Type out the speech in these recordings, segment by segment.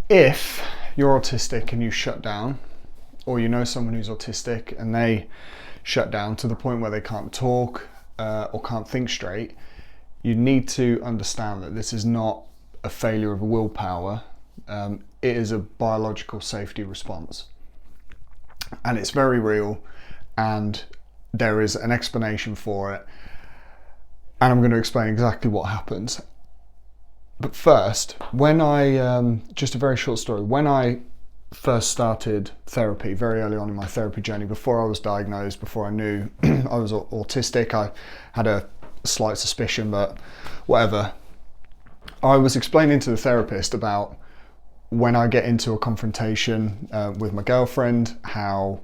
if you're autistic and you shut down, or you know someone who's autistic and they shut down to the point where they can't talk or can't think straight, you need to understand that this is not a failure of willpower. It is a biological safety response, and it's very real, and there is an explanation for it, and I'm going to explain exactly what happens. But first, when I just a very short story, when I first started therapy very early on in my therapy journey, before I was diagnosed, before I knew I was autistic, I had a slight suspicion, but whatever. I was explaining to the therapist about when I get into a confrontation with my girlfriend, how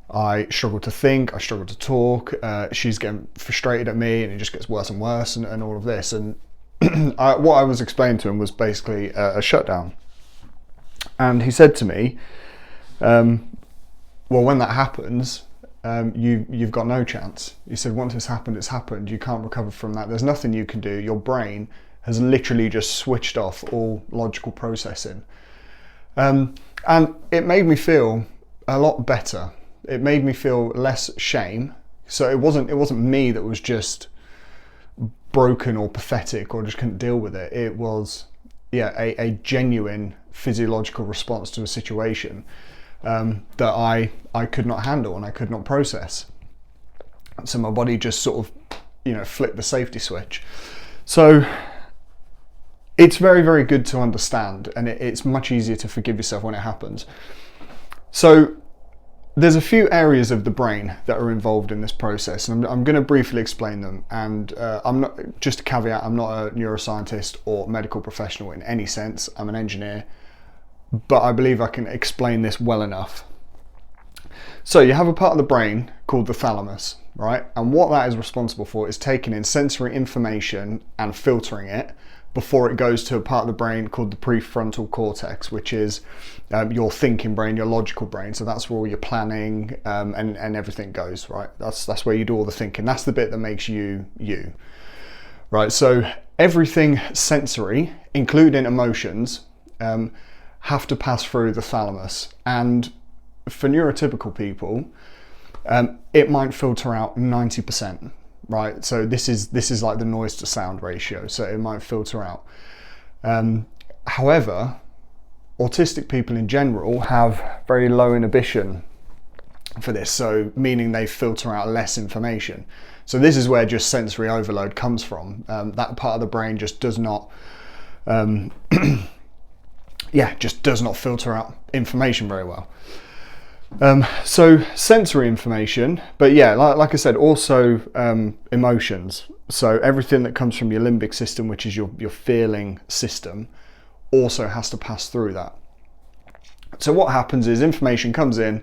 I struggle to think, I struggle to talk, she's getting frustrated at me, and it just gets worse and worse, and all of this. And what I was explaining to him was basically a shutdown. And he said to me, well, when that happens, you've got no chance. He said, once it's happened, you can't recover from that. There's nothing you can do. Your brain has literally just switched off all logical processing. And it made me feel a lot better. It made me feel less shame. So it wasn't me that was just broken or pathetic or just couldn't deal with it. It was, a genuine physiological response to a situation that I could not handle and I could not process. So my body just sort of, flipped the safety switch. So it's very, very good to understand, and it's much easier to forgive yourself when it happens. So there's a few areas of the brain that are involved in this process, and I'm going to briefly explain them. And I'm not, just a caveat, I'm not a neuroscientist or medical professional in any sense. I'm an engineer, but I believe I can explain this well enough. So you have a part of the brain called the thalamus, right? And what that is responsible for is taking in sensory information and filtering it before it goes to a part of the brain called the prefrontal cortex, which is your thinking brain, your logical brain. So that's where all your planning and everything goes, right? That's where you do all the thinking. That's the bit that makes you, right? So everything sensory, including emotions, have to pass through the thalamus. And for neurotypical people, it might filter out 90%. Right, so this is like the noise to sound ratio, so it might filter out. However, autistic people in general have very low inhibition for this, so meaning they filter out less information. So this is where just sensory overload comes from. That part of the brain just does not, just does not filter out information very well. So sensory information, but like I said, also emotions. So everything that comes from your limbic system, which is your feeling system, also has to pass through that. So what happens is information comes in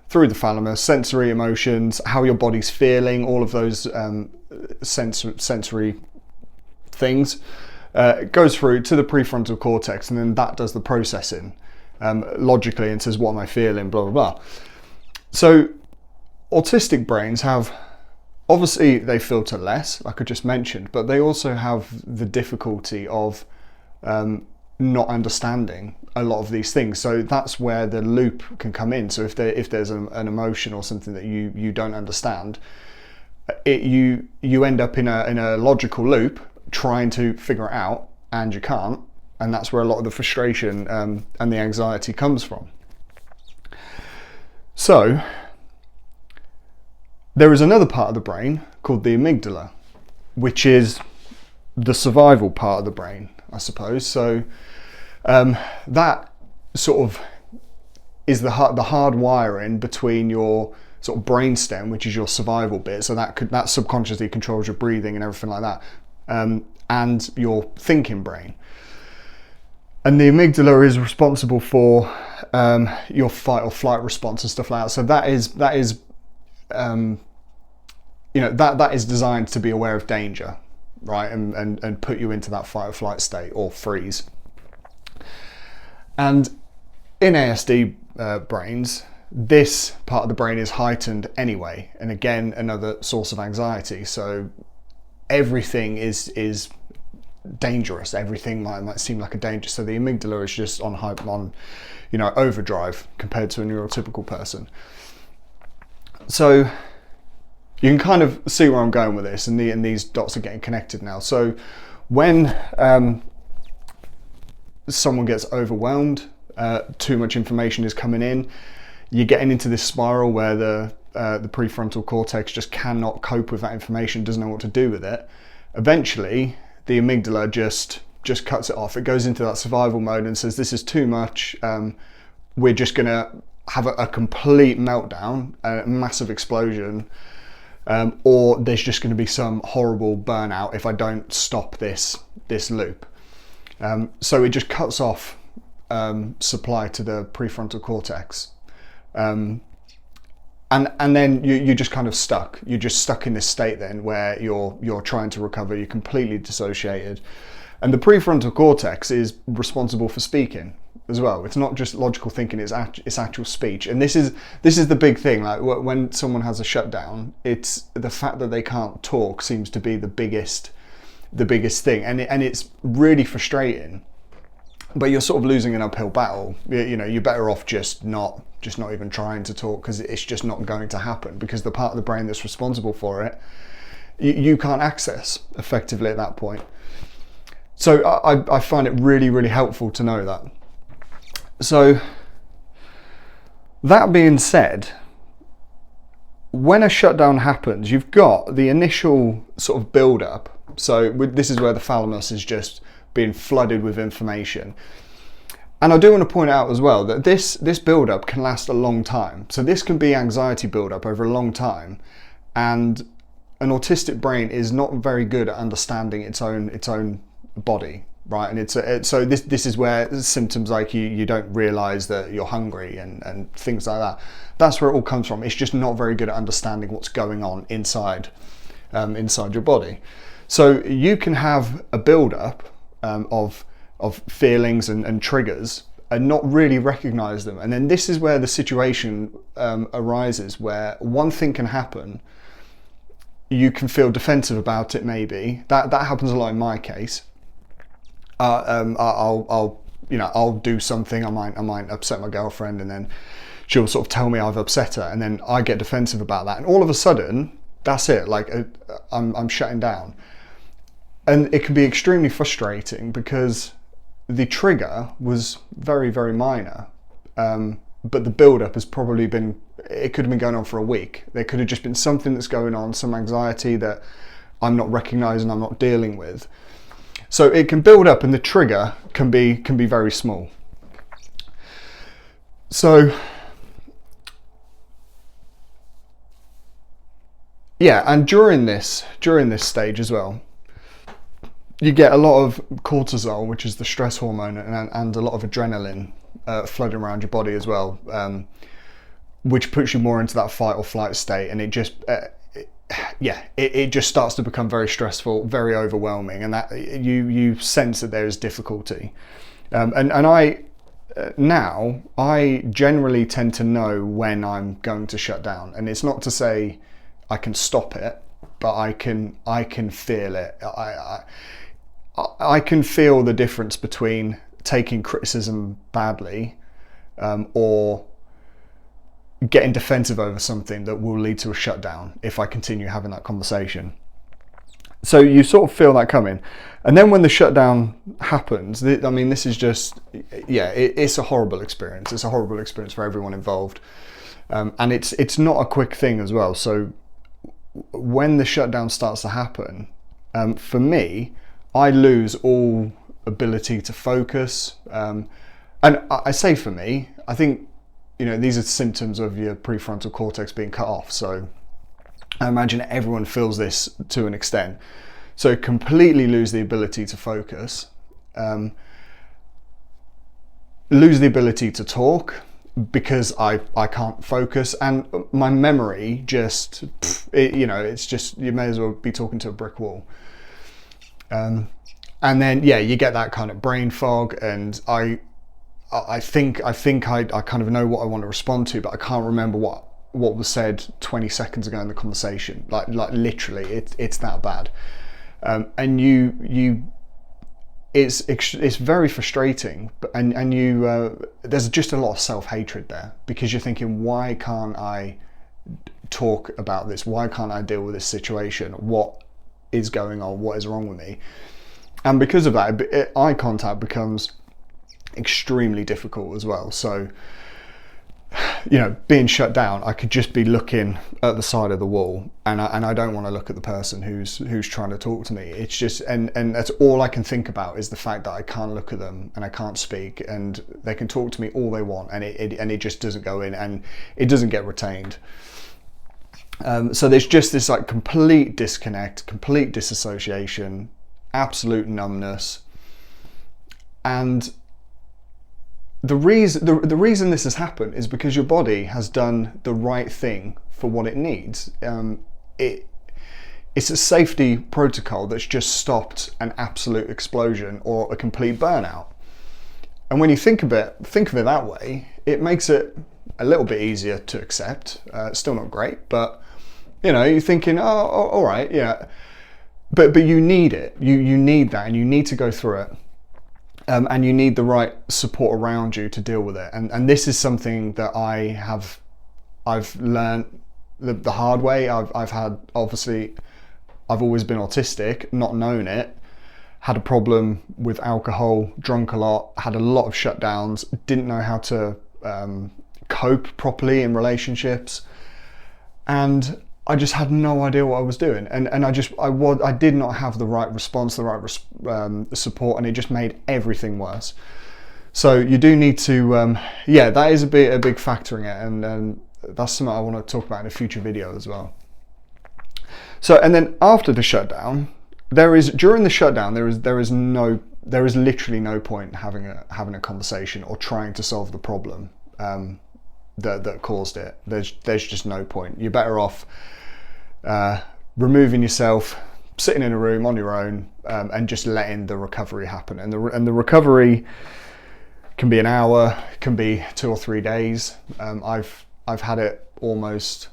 through the thalamus, sensory, emotions, how your body's feeling, all of those sensory things, goes through to the prefrontal cortex, and then that does the processing. Logically, and says, what am I feeling, blah, blah, blah. So autistic brains have, obviously they filter less, like I just mentioned, but they also have the difficulty of not understanding a lot of these things. So that's where the loop can come in. So if there's an emotion or something that you don't understand, you end up in a logical loop trying to figure it out, and you can't. And that's where a lot of the frustration and the anxiety comes from. So there is another part of the brain called the amygdala, which is the survival part of the brain, I suppose. So that sort of is the hard wiring between your sort of brainstem, which is your survival bit. So that subconsciously controls your breathing and everything like that, and your thinking brain. And the amygdala is responsible for your fight or flight response and stuff like that. So that is designed to be aware of danger, right, and put you into that fight or flight state or freeze. And in ASD brains, this part of the brain is heightened anyway, and again another source of anxiety. So everything is dangerous. Everything might seem like a danger. So the amygdala is just on overdrive compared to a neurotypical person. So you can kind of see where I'm going with this, and these dots are getting connected now. So when someone gets overwhelmed, too much information is coming in, you're getting into this spiral where the prefrontal cortex just cannot cope with that information, doesn't know what to do with it. Eventually, the amygdala just cuts it off. It goes into that survival mode and says, this is too much. We're just going to have a complete meltdown, a massive explosion, or there's just going to be some horrible burnout if I don't stop this loop. So it just cuts off supply to the prefrontal cortex. And then you're just kind of stuck. You're just stuck in this state then where you're trying to recover. You're completely dissociated. And the prefrontal cortex is responsible for speaking as well. It's not just logical thinking, it's actual speech. And this is the big thing. Like when someone has a shutdown, it's the fact that they can't talk seems to be the biggest thing. And it's really frustrating. But you're sort of losing an uphill battle. You're better off just not even trying to talk, because it's just not going to happen, because the part of the brain that's responsible for it, you can't access effectively at that point. So I find it really, really helpful to know that. So that being said, when a shutdown happens, you've got the initial sort of build up. So this is where the thalamus is just being flooded with information. And I do want to point out as well that this build-up can last a long time. So this can be anxiety build-up over a long time, and an autistic brain is not very good at understanding its own body, right? And so this is where symptoms like you don't realise that you're hungry and things like that. That's where it all comes from. It's just not very good at understanding what's going on inside your body. So you can have a build-up of feelings and triggers and not really recognize them. And then this is where the situation arises where one thing can happen. You can feel defensive about it, maybe. That happens a lot in my case. I'll do something. I might upset my girlfriend, and then she'll sort of tell me I've upset her, and then I get defensive about that. And all of a sudden, that's it. Like I'm shutting down. And it can be extremely frustrating because the trigger was very, very minor, but the build-up has probably been, it could have been going on for a week. There could have just been something that's going on, some anxiety that I'm not recognizing, I'm not dealing with. So it can build up, and the trigger can be very small. So yeah, and during this stage as well, you get a lot of cortisol, which is the stress hormone, and a lot of adrenaline flooding around your body as well, which puts you more into that fight or flight state, and it just starts to become very stressful, very overwhelming, and that you sense that there is difficulty. And I generally tend to know when I'm going to shut down, and it's not to say I can stop it, but I can feel it. I can feel the difference between taking criticism badly or getting defensive over something that will lead to a shutdown if I continue having that conversation. So you sort of feel that coming. And then when the shutdown happens, this is just, it's a horrible experience. It's a horrible experience for everyone involved. And it's not a quick thing as well. So when the shutdown starts to happen, for me, I lose all ability to focus. And I say for me, I think, these are symptoms of your prefrontal cortex being cut off. So I imagine everyone feels this to an extent. So completely lose the ability to focus, lose the ability to talk because I can't focus, and my memory just, it's just, you may as well be talking to a brick wall. And then, you get that kind of brain fog, and I think I kind of know what I want to respond to, but I can't remember what was said 20 seconds ago in the conversation. Like literally, it's that bad. And you it's very frustrating, and you there's just a lot of self-hatred there, because you're thinking, why can't I talk about this? Why can't I deal with this situation? What is going on? What is wrong with me? And because of that, eye contact becomes extremely difficult as well. So, you know, being shut down, I could just be looking at the side of the wall, and I don't want to look at the person who's trying to talk to me. It's just, and that's all I can think about, is the fact that I can't look at them and I can't speak, and they can talk to me all they want, and it just doesn't go in, and it doesn't get retained. So there's just this like complete disconnect, complete disassociation, absolute numbness. And the reason this has happened is because your body has done the right thing for what it needs. It's a safety protocol that's just stopped an absolute explosion or a complete burnout. And when you think of it that way, it makes it a little bit easier to accept. It's still not great, but you know, you're thinking, oh, all right, yeah. But you need it. You need that, and you need to go through it. And you need the right support around you to deal with it. And this is something that I've learned the hard way. I've always been autistic, not known it, had a problem with alcohol, drunk a lot, had a lot of shutdowns, didn't know how to cope properly in relationships, and I just had no idea what I was doing, and I did not have the right response, the right support, and it just made everything worse. So you do need to, that is a big factor in it, and that's something I want to talk about in a future video as well. So, and then after the shutdown, during the shutdown there is literally no point having a conversation or trying to solve the problem that caused it. There's just no point. You're better off removing yourself, sitting in a room on your own, and just letting the recovery happen. And the recovery can be an hour, can be 2 or 3 days. I've had it almost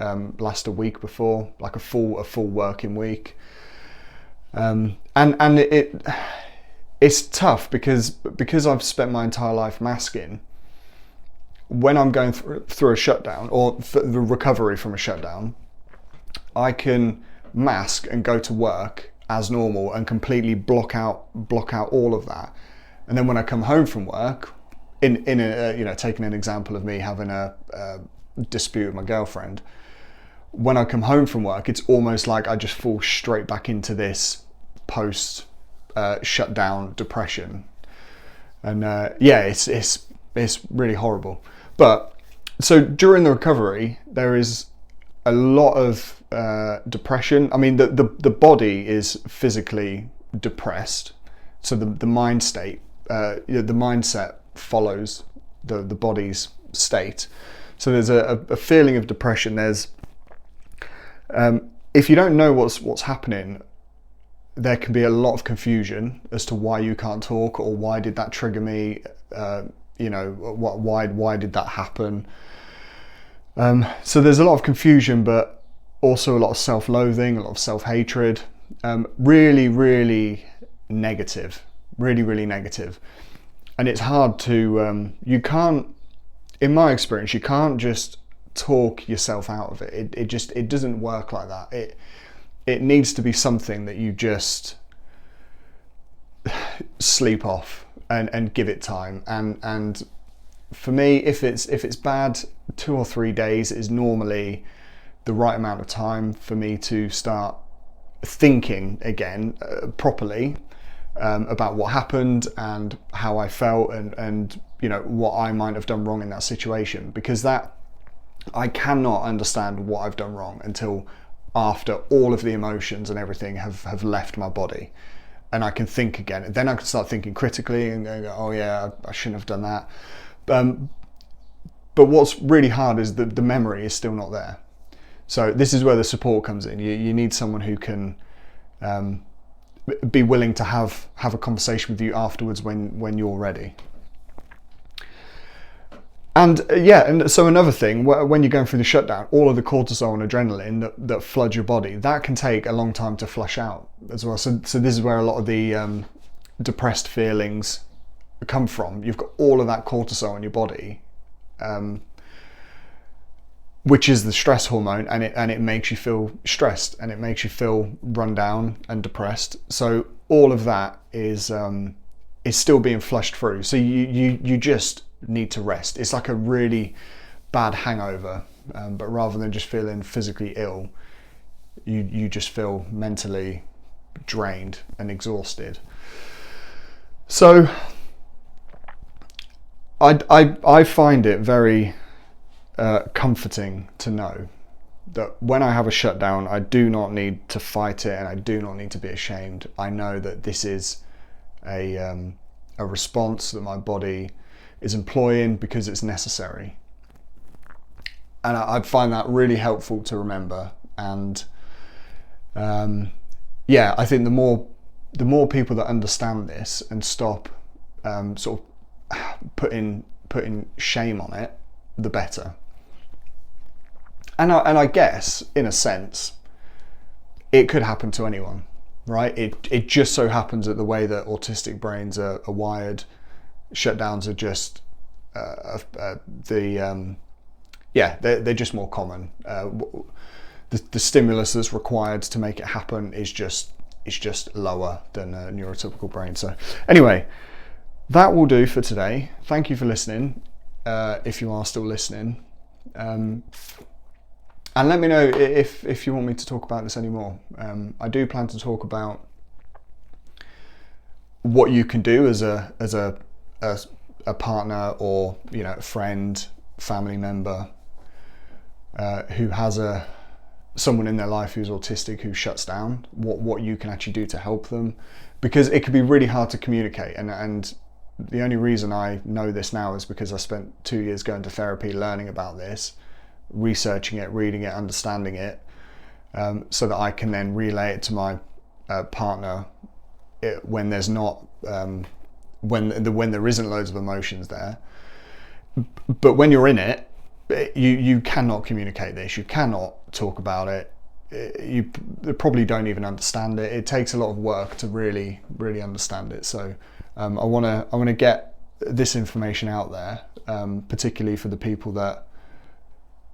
last a week before, like a full working week. And it's tough because I've spent my entire life masking. When I'm going through a shutdown or the recovery from a shutdown, I can mask and go to work as normal and completely block out all of that. And then when I come home from work, taking an example of me having a dispute with my girlfriend, when I come home from work, it's almost like I just fall straight back into this post shutdown depression. And it's really horrible. But so during the recovery, there is a lot of depression. I mean, the body is physically depressed, so the mind state, the mindset follows the body's state. So there's a feeling of depression. There's if you don't know what's happening, there can be a lot of confusion as to why you can't talk, or why did that trigger me. Why did that happen? So there's a lot of confusion, but also a lot of self-loathing, a lot of self-hatred, really, really negative, really negative. And it's hard to, you can't, in my experience, you can't just talk yourself out of it. It doesn't work like that. It needs to be something that you just sleep off and give it time. And for me, if it's bad, 2 or 3 days is normally the right amount of time for me to start thinking again properly about what happened and how I felt, and what I might have done wrong in that situation, because that I cannot understand what I've done wrong until after all of the emotions and everything have left my body, and I can think again. Then I can start thinking critically and go, oh yeah, I shouldn't have done that. But what's really hard is that the memory is still not there. So this is where the support comes in. You need someone who can be willing to have a conversation with you afterwards when you're ready. And and so another thing, when you're going through the shutdown, all of the cortisol and adrenaline that flood your body, that can take a long time to flush out as well. So this is where a lot of the depressed feelings come from. You've got all of that cortisol in your body, which is the stress hormone, and it makes you feel stressed, and it makes you feel run down and depressed. So all of that is still being flushed through. So you just need to rest. It's like a really bad hangover, but rather than just feeling physically ill, you just feel mentally drained and exhausted. So I find it very comforting to know that when I have a shutdown, I do not need to fight it, and I do not need to be ashamed. I know that this is a response that my body is employing because it's necessary, and I find that really helpful to remember. And yeah, I think the more people that understand this and stop sort of putting shame on it, the better. And I guess, in a sense, it could happen to anyone, right? It just so happens that the way that autistic brains are wired, shutdowns are just they're just more common. The stimulus that's required to make it happen is just lower than a neurotypical brain. So anyway, that will do for today. Thank you for listening, if you are still listening. And let me know if you want me to talk about this anymore. I do plan to talk about what you can do as a partner, or a friend, family member who has someone in their life who's autistic, who shuts down. What you can actually do to help them, because it can be really hard to communicate. And the only reason I know this now is because I spent 2 years going to therapy, learning about this, researching it, reading it, understanding it, so that I can then relay it to my partner when there's not when there isn't loads of emotions there. But when you're in it, you cannot communicate this. You cannot talk about it. You probably don't even understand it. It takes a lot of work to really understand it. So I want to get this information out there, particularly for the people that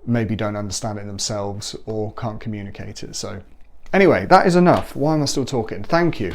maybe don't understand it themselves or can't communicate it. So anyway, that is enough. Why am I still talking? Thank you.